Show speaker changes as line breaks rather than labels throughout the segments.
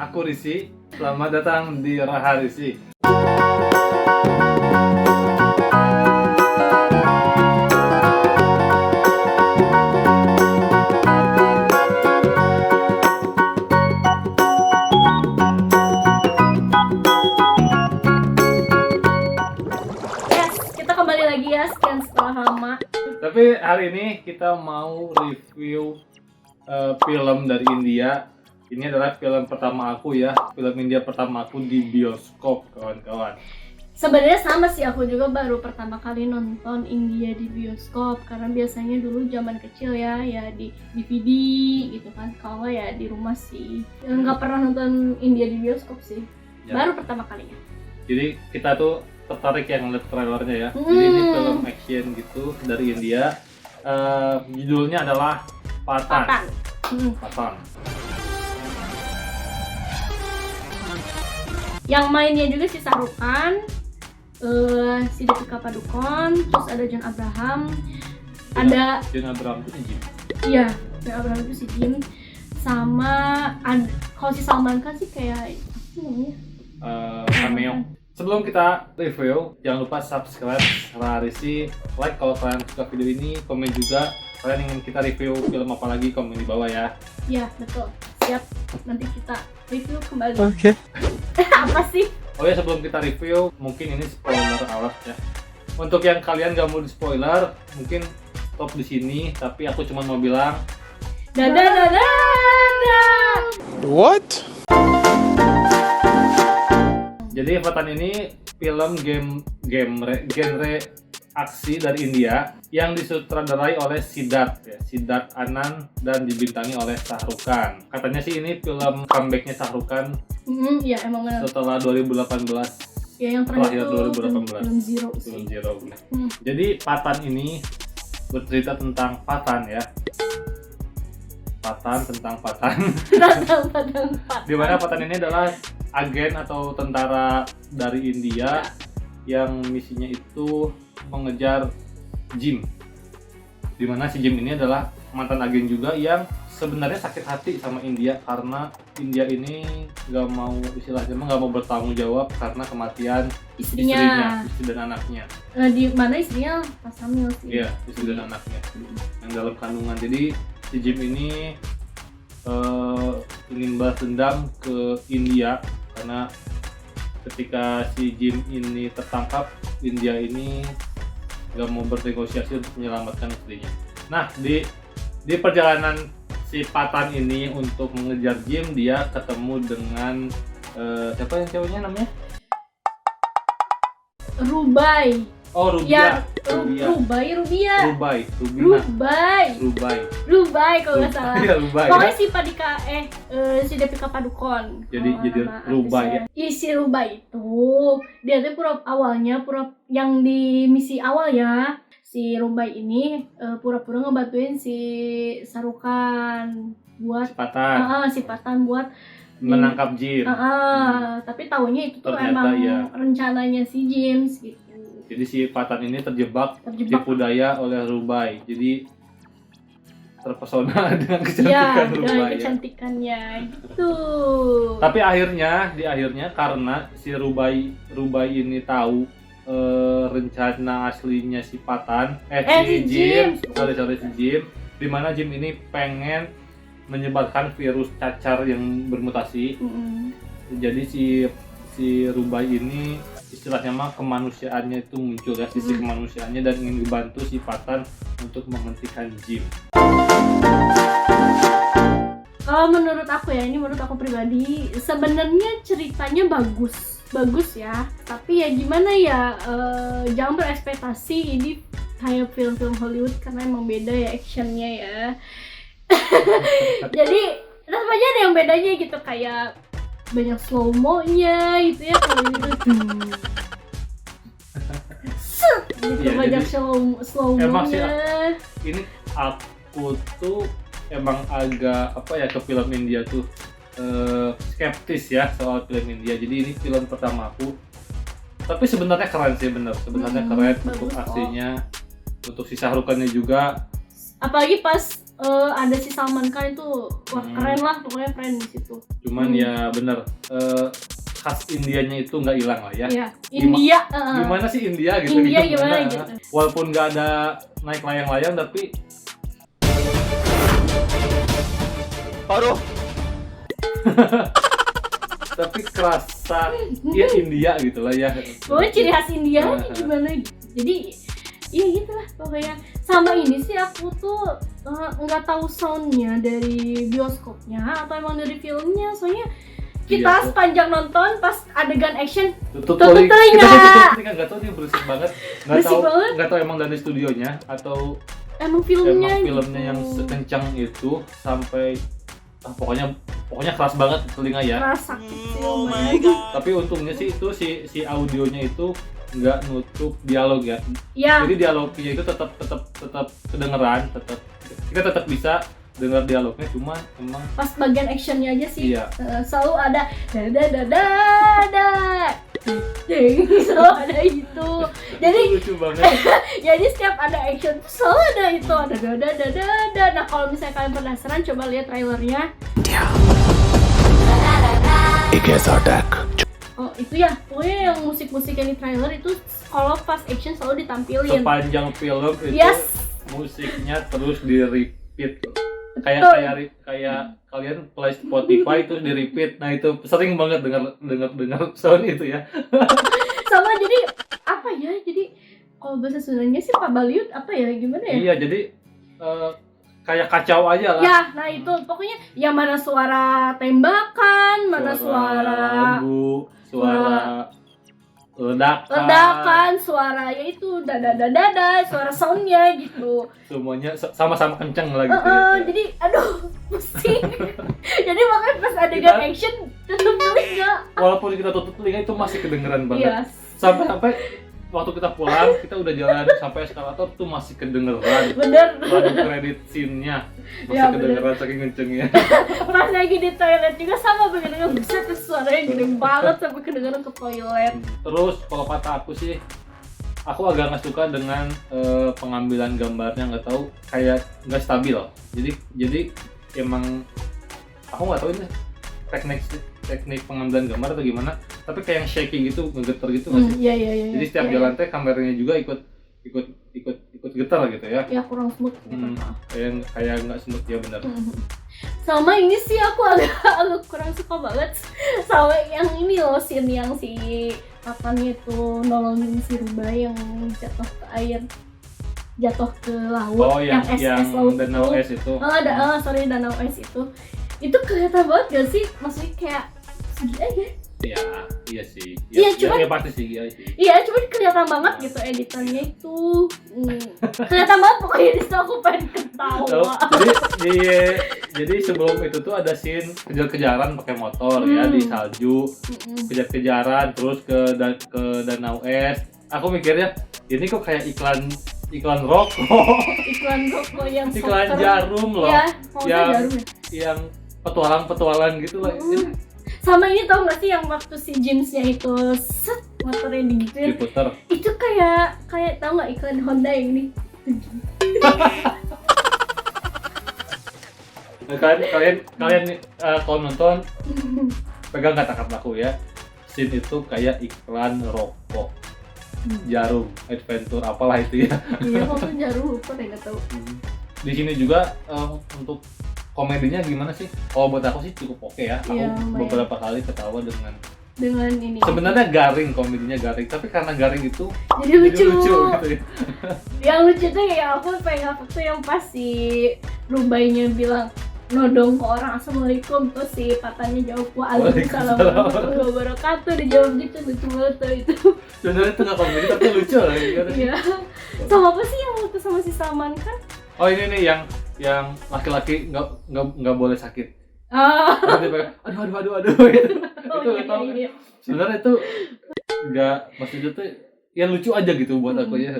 aku Risi. Selamat datang di Raha Risi.
Kita kembali lagi ya, sekian setelah lama.
Tapi hari ini kita mau review film dari India. Ini adalah film pertama aku ya, film India pertama aku di bioskop, kawan-kawan.
Sebenarnya sama sih, aku juga baru pertama kali nonton India di bioskop. Karena biasanya dulu zaman kecil ya di DVD gitu kan. Kalau nggak ya di rumah sih. Nggak pernah nonton India di bioskop sih.
Ya.
Baru pertama kalinya.
Jadi kita tuh tertarik yang ngeliat trailernya ya. Jadi ini film action gitu dari India. Judulnya adalah Pathan. Pathan.
Yang mainnya juga si Shah Rukh Khan, si Deepika Padukone, terus ada John Abraham, ada
John Abraham itu Jim.
iya, John Abraham itu si Jim, sama kalau si Salman Khan sih kayak apa namanya?
Cameo. Sebelum kita review, jangan lupa subscribe Raha Risi, like kalau kalian suka video ini, komen juga kalian ingin kita review film apa lagi, komen di bawah ya.
Iya betul, siap. Nanti kita review kembali.
Oke.
Apa sih?
Oh ya, sebelum kita review, mungkin ini spoiler alert ya. Untuk yang kalian gak mau di spoiler, mungkin stop di sini. Tapi aku cuma mau bilang,
Dadah.
What?
jadi Pathan ini film genre aksi dari India yang disutradarai oleh Siddharth Anand dan dibintangi oleh Shah Rukh Khan. Katanya sih ini film comebacknya Shah Rukh Khan
Iya emang benar.
setelah 2018.
Ya yang terakhir
Terakhir
tuh
2018.
film Zero sih.
Film Zero. Jadi Pathan ini bercerita tentang Pathan ya. Tentang Pathan.
Padang.
Di mana Pathan ini adalah agen atau tentara dari India yang misinya itu mengejar Jim. Di mana si Jim ini adalah mantan agen juga yang sebenarnya sakit hati sama India karena India ini nggak mau bertanggung jawab karena kematian istri dan anaknya.
Di mana istrinya Pak Samil sih.
Iya, istri dan anaknya yang dalam kandungan. Jadi si Jim ini ingin balas dendam ke India karena ketika si Jim ini tertangkap, India ini nggak mau bernegosiasi untuk menyelamatkan istrinya. Nah, di perjalanan si Pathan ini untuk mengejar Jim, dia ketemu dengan siapa yang ceweknya namanya?
Rubai.
Oh, Rubia.
Rubai kalau nggak salah.
Iya, Rubai.
Pokoknya si si Deepika Padukone.
Jadi Rubai ya.
Iya, si Rubai itu dia tuh yang di misi awal ya. Si Rubai ini pura-pura ngebantuin si Shah Rukh Khan buat si Pathan buat
menangkap Jim.
Tapi taunya itu tuh
Ternyata
emang
ya.
rencananya si James gitu.
Jadi si Pathan ini terjebak tipu daya oleh Rubai. Jadi terpesona dengan kecantikan Rubai.
Dengan kecantikannya gitu.
Tapi di akhirnya karena si Rubai ini tahu rencana aslinya si Pathan, si Jim, di mana Jim ini pengen menyebarkan virus cacar yang bermutasi. Jadi si Rubai ini istilahnya mah kemanusiaannya itu muncul ya, sisi kemanusiaannya, dan ingin dibantu si Pathan untuk menghentikan Jim.
Kalau menurut aku ya, ini menurut aku pribadi, sebenarnya ceritanya bagus ya, tapi ya gimana ya, jangan berekspektasi ini kayak film-film Hollywood karena emang beda ya actionnya ya. Jadi rasanya ada yang bedanya gitu, kayak banyak slow mo-nya gitu ya, kalau ini tuh gitu, banyak slow
Emang sih,
mo-nya.
ini aku tuh emang agak ke film India tuh skeptis ya soal film India. Jadi ini film pertama aku, tapi sebenarnya keren sih, sebenarnya keren untuk aksinya, untuk si Shah Rukh Khan-nya juga.
Apalagi pas ada si Salman Khan itu wah keren lah, pokoknya keren di situ.
Cuman ya bener, khas Indianya itu nggak hilang lah ya.
Iya, India.
Gimana sih India gitu?
India gimana gitu.
Walaupun nggak ada naik layang-layang tapi
Aduh.
tapi kerasa ya India gitu lah ya.
Pokoknya ciri khas India
Nah.
gimana gitu. Jadi iya gitulah pokoknya. Sama ini sih aku tuh nggak tahu soundnya dari bioskopnya atau emang dari filmnya, soalnya kita
Iya, tuh.
sepanjang nonton pas adegan action
Tutup
telinga.
kita tutup telinga, nggak tahu dia berisik banget,
Berisik banget.
nggak tahu emang dari studionya atau
emang filmnya
yang
gitu.
sekencang itu sampai pokoknya keras banget telinga ya.
Rasa kecil
Oh my
banget.
god.
Tapi untungnya sih itu si audionya itu nggak nutup dialog ya.
Ya,
Jadi dialognya itu tetap kedengeran, kita tetap bisa dengar dialognya, cuma emang
pas bagian actionnya aja sih
iya.
selalu ada dada selalu ada itu. Jadi
lucu banget.
jadi setiap ada action tuh selalu ada itu, ada dada. Nah kalau misalnya kalian penasaran, coba lihat trailernya. Oh itu ya, pokoknya yang musik-musik yang di trailer itu kalau pas action selalu ditampilin.
Sepanjang film itu
Yes.
musiknya terus di repeat. Kayak
Betul.
kayak kalian play Spotify itu di repeat. Nah itu sering banget dengar sound itu ya.
Sama jadi apa ya? Jadi kalau bahasa Sundanya sih Pak Baliut apa ya? Gimana ya?
Iya, jadi kayak kacau aja lah.
Ya, nah itu pokoknya yang mana suara tembakan, mana suara
lembu, suara ledakan,
suara ya itu dada, suara soundnya gitu.
semuanya sama-sama kenceng lah gitu ya.
Jadi aduh pusing. Jadi makanya pas adegan
Kita-
action tutup telinga.
Walaupun kita tutup telinga itu masih kedengeran banget.
Iya.
Sampai waktu kita pulang, kita udah jalan sampai eskalator tuh masih kedengeran.
Bener.
Lagu kredit scene-nya masih
Ya,
kedengeran saking kencengnya.
Pas lagi di toilet juga sama bener buset suaranya gede banget sampai kedengeran ke toilet.
Terus kalau kata aku sih, aku agak nggak suka dengan pengambilan gambarnya, nggak tahu kayak nggak stabil. Jadi emang aku nggak tahu ini teknik pengambilan gambar atau gimana, tapi kayak yang shaking gitu, ngegeter gitu nggak sih?
Iya.
Jadi setiap
Iya,
jalan teh kameranya juga ikut getar gitu ya.
ya kurang smooth gitu.
Kayak nggak smooth ya, benar.
Sama ini sih aku agak kurang suka banget sama yang ini loh, scene yang si papanya itu nolongin si Rubai yang jatuh ke air, jatuh ke laut,
Oh, yang
es laut
danau
itu.
es itu.
Danau es itu kelihatan banget gak sih, maksudnya kayak segini aja.
Ya, iya sih.
Iya, cuman-
ya pasti sih, iya sih.
Iya, cuman kelihatan banget gitu editannya itu. Kelihatan banget pokoknya di situ aku pengen ketawa.
Jadi sebelum itu tuh ada scene kejar-kejaran pakai motor ya di salju, kejar-kejaran terus ke danau es. Aku mikirnya ini kok kayak iklan rokok,
Iklan rokok yang
iklan
software.
jarum loh,
Ya, kalau
yang
jarum ya.
yang petualang gitu lah.
Sama ini tau gak sih yang waktu si Jamesnya itu set motornya digituin,
Diputer.
itu kayak tau gak iklan Honda yang ini.
Nah, kalian kalau nonton pegang kata-kataku ya, scene itu kayak iklan rokok, jarum, adventure apalah itu ya.
Iya, waktu jarum lupa deh, gak tau.
Di sini juga untuk komedinya gimana sih? Kalau buat aku sih cukup oke ya. Aku
Iya, lumayan.
beberapa kali ketawa dengan
Dengan ini
sebenarnya garing, komedinya garing, tapi karena garing itu
jadi lucu.
gitu ya.
Yang lucu tuh ya aku pengen tuh yang pas si Rubainya bilang nodong ke orang assalamualaikum, terus si Patannya jawab waalaikumsalam warahmatullahi wabarakatuh, dijawab gitu, lucu banget tuh itu.
Sebenarnya itu nggak komedi tapi lucu lah gitu.
Iya. Sama apa sih yang waktu sama si Salman kan?
Oh ini nih yang laki-laki nggak boleh sakit. Nanti pakai, aduh gitu. Itu nggak tahu.
iya.
Sebenarnya itu nggak, maksudnya tuh yang lucu aja gitu buat aku ya.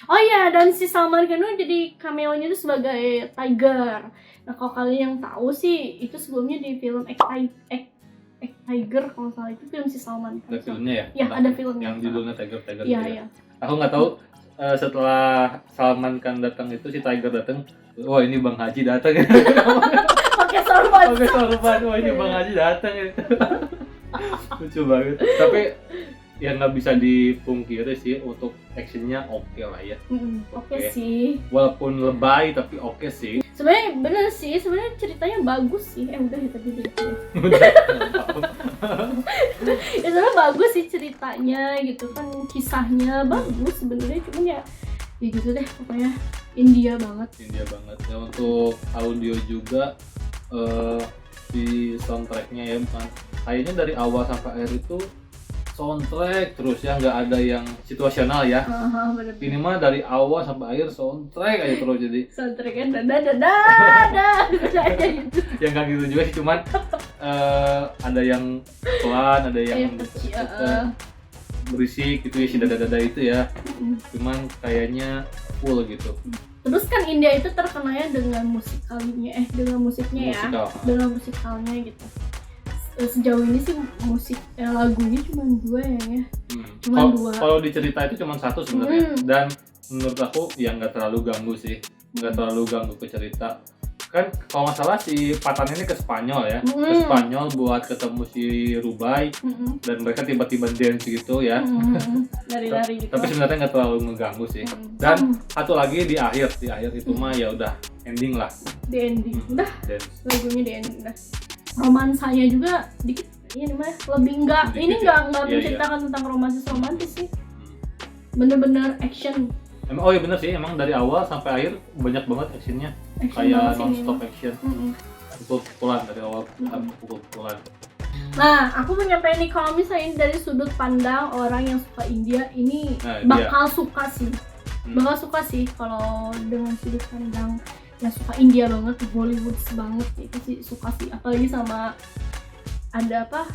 Oh iya, dan si Salman Khan jadi cameo-nya itu sebagai Tiger. Nah kalau kalian yang tahu sih itu sebelumnya di film Tiger, kalau salah itu film si Salman Khan.
Ada filmnya ya?
Ya, ada filmnya.
Yang judulnya Tiger
Iya
gitu ya.
iya.
Aku nggak tahu setelah Salman Khan datang itu si Tiger datang, Wah ini Bang Haji datang ya.
Pakai sorban.
Oke sorban, wah ini Bang Haji datang ya. Lucu banget. Tapi yang nggak bisa dipungkiri sih untuk actionnya oke lah ya.
Oke sih.
Walaupun lebay tapi oke sih.
Sebenarnya bener sih, sebenarnya ceritanya bagus sih. Udah kita dulu. Ya sebenarnya bagus sih ceritanya gitu kan, kisahnya bagus sebenarnya, cuman ya gitu deh pokoknya India banget.
India banget. Ya untuk audio juga di soundtracknya ya, bukan kayaknya dari awal sampai akhir itu soundtrack terus ya, nggak ada yang situasional ya.
Bener.
Ini mah dari awal sampai akhir soundtrack aja terus, jadi
Soundtracknya dada aja gitu.
yang nggak gitu juga sih, cuman ada yang pelan, ada yang
Kecil.
berisik gitu ya, si dada-dada itu ya. Cuman kayaknya full gitu.
Terus kan India itu terkenalnya dengan musikalinya, dengan musiknya
Musikal.
ya, dengan musikalnya gitu. Sejauh ini sih musik lagunya cuma 2 ya. Cuma 2.
Kalau di cerita itu cuma 1 sebenarnya. Dan menurut aku ya nggak terlalu ganggu sih, nggak terlalu ganggu ke cerita. Kan kalau nggak salah si Patan ini ke Spanyol ya, ke Spanyol buat ketemu si Rubai, dan mereka tiba-tiba dance gitu ya.
Lari-lari gitu.
Tapi sebenarnya nggak terlalu mengganggu sih. Dan satu lagi di akhir itu mah ya udah ending lah.
Di ending udah,
Dance.
lagunya di ending udah. Romansanya juga dikit, ini mah lebih enggak,
Dikit
ini
ya?
enggak
Iya,
menceritakan tentang romantis sih. Bener-bener action.
Oh iya bener sih, emang dari awal sampai akhir banyak banget actionnya,
Action
kayak
banget sih
non-stop
ini.
action, pukul-pukulan dari awal sampai pukul-pukulan.
Nah, aku mau nyampein nih, kalau misalnya ini dari sudut pandang orang yang suka India, ini
Nah,
bakal suka sih. Bakal suka sih kalau dengan sudut pandang yang suka India banget, Bollywood banget, itu sih suka sih. Apalagi sama ada apa,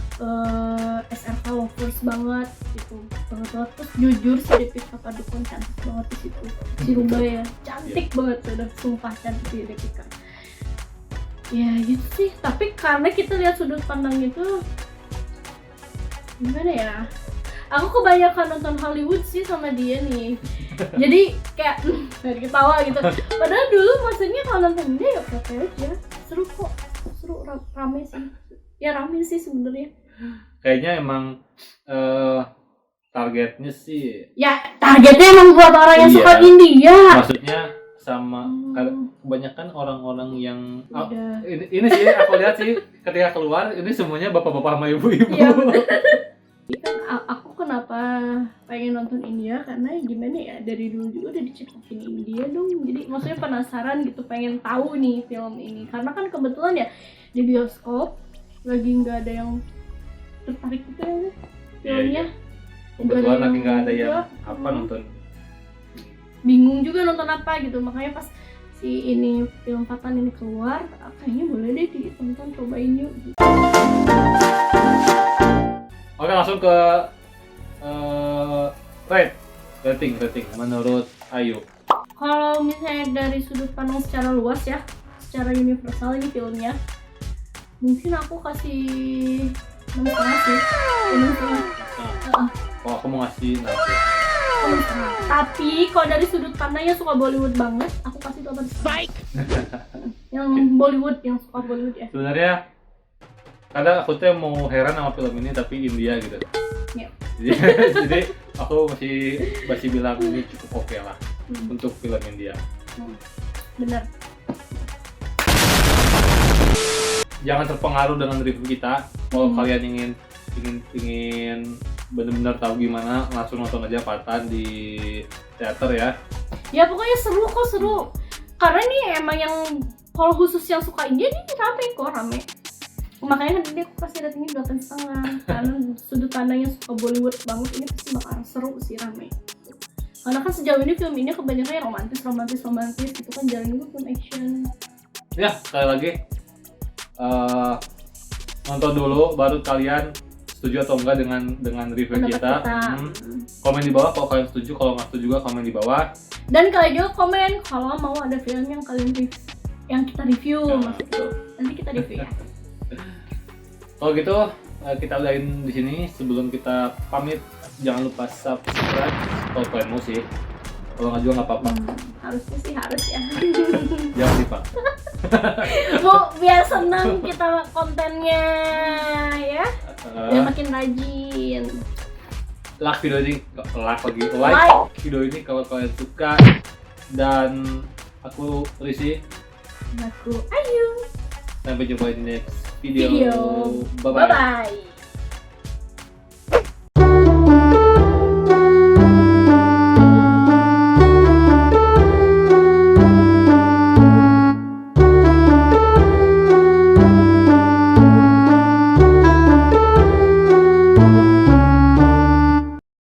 SRK lovers banget gitu, banget. Terus jujur si Deepika Padukone cantik banget di situ. Si Rubai ya, cantik banget, udah sumpah cantik si Deepika. Ya gitu sih, tapi karena kita lihat sudut pandang itu gimana ya, aku kebanyakan nonton Hollywood sih sama dia nih. Jadi kayak dari ketawa gitu. Padahal dulu maksudnya kalau nonton dia ya oke aja, seru kok, seru, rame sih. Ya rame sih sebenarnya.
Kayaknya emang targetnya sih,
Ya targetnya emang buat orang yang
Iya.
suka India.
maksudnya sama kebanyakan orang-orang yang
Udah.
ini sih aku lihat sih ketika keluar ini semuanya bapak-bapak sama ibu-ibu.
Iya, kan aku kenapa pengen nonton India, karena gimana ya, dari dulu juga udah diciptakin India dong, jadi maksudnya penasaran gitu, pengen tahu nih film ini, karena kan kebetulan ya di bioskop lagi nggak ada yang tertarik gitu ya filmnya.
Kebetulan lagi nggak ada yang
juga.
apa nonton.
Bingung juga nonton apa gitu, makanya pas si ini film Patan ini keluar, kayaknya boleh deh ditonton, cobain yuk gitu.
Oke, langsung ke rating menurut Ayu.
Kalau misalnya dari sudut pandang secara luas ya, secara universal ini filmnya, mungkin aku kasih 6,5 sih. 6,5.
Kalau aku mau ngasih nanti.
Tapi kalau dari sudut pandang yang suka Bollywood banget, aku kasih 8. Baik. Yang Bollywood, yang suka Bollywood ya.
Sebenarnya kadang aku tuh mau heran sama film ini tapi India gitu.
Iya.
Jadi aku masih bilang ini cukup oke lah untuk film India.
Bener.
Jangan terpengaruh dengan review kita. Kalau kalian ingin benar-benar tahu gimana, langsung nonton aja Patan di teater ya.
Ya pokoknya seru kok, seru. Karena ini emang yang kalau khusus yang suka India ini rame. Makanya kan tadi aku kasih ratingnya 8,5, karena sudut pandangnya suka Bollywood banget, ini pasti bakal seru sih, rame. Karena kan sejauh ini film ini kebanyakan romantis itu kan, jarang juga film action.
Ya, sekali lagi nonton dulu baru kalian setuju atau enggak dengan review
Pendapat
kita. Komen di bawah kalau kalian setuju, kalau nggak setuju juga komen di bawah.
Dan kalian juga komen kalau mau ada film yang yang kita review, maksudnya. Nanti kita review ya.
Kalau gitu kita udahin di sini. Sebelum kita pamit, jangan lupa subscribe kalau kalian mau sih. Kalau nggak juga nggak apa-apa.
Harusnya sih harus ya.
Jangan sih Pak.
Bu, biar senang kita kontennya ya. Biar
Eh,
makin rajin.
like video ini, like
Like.
video ini kalau kalian suka. Dan aku Risi.
Aku Ayu.
Sampai jumpa di next video.
Video.
Bye bye.
Bye bye.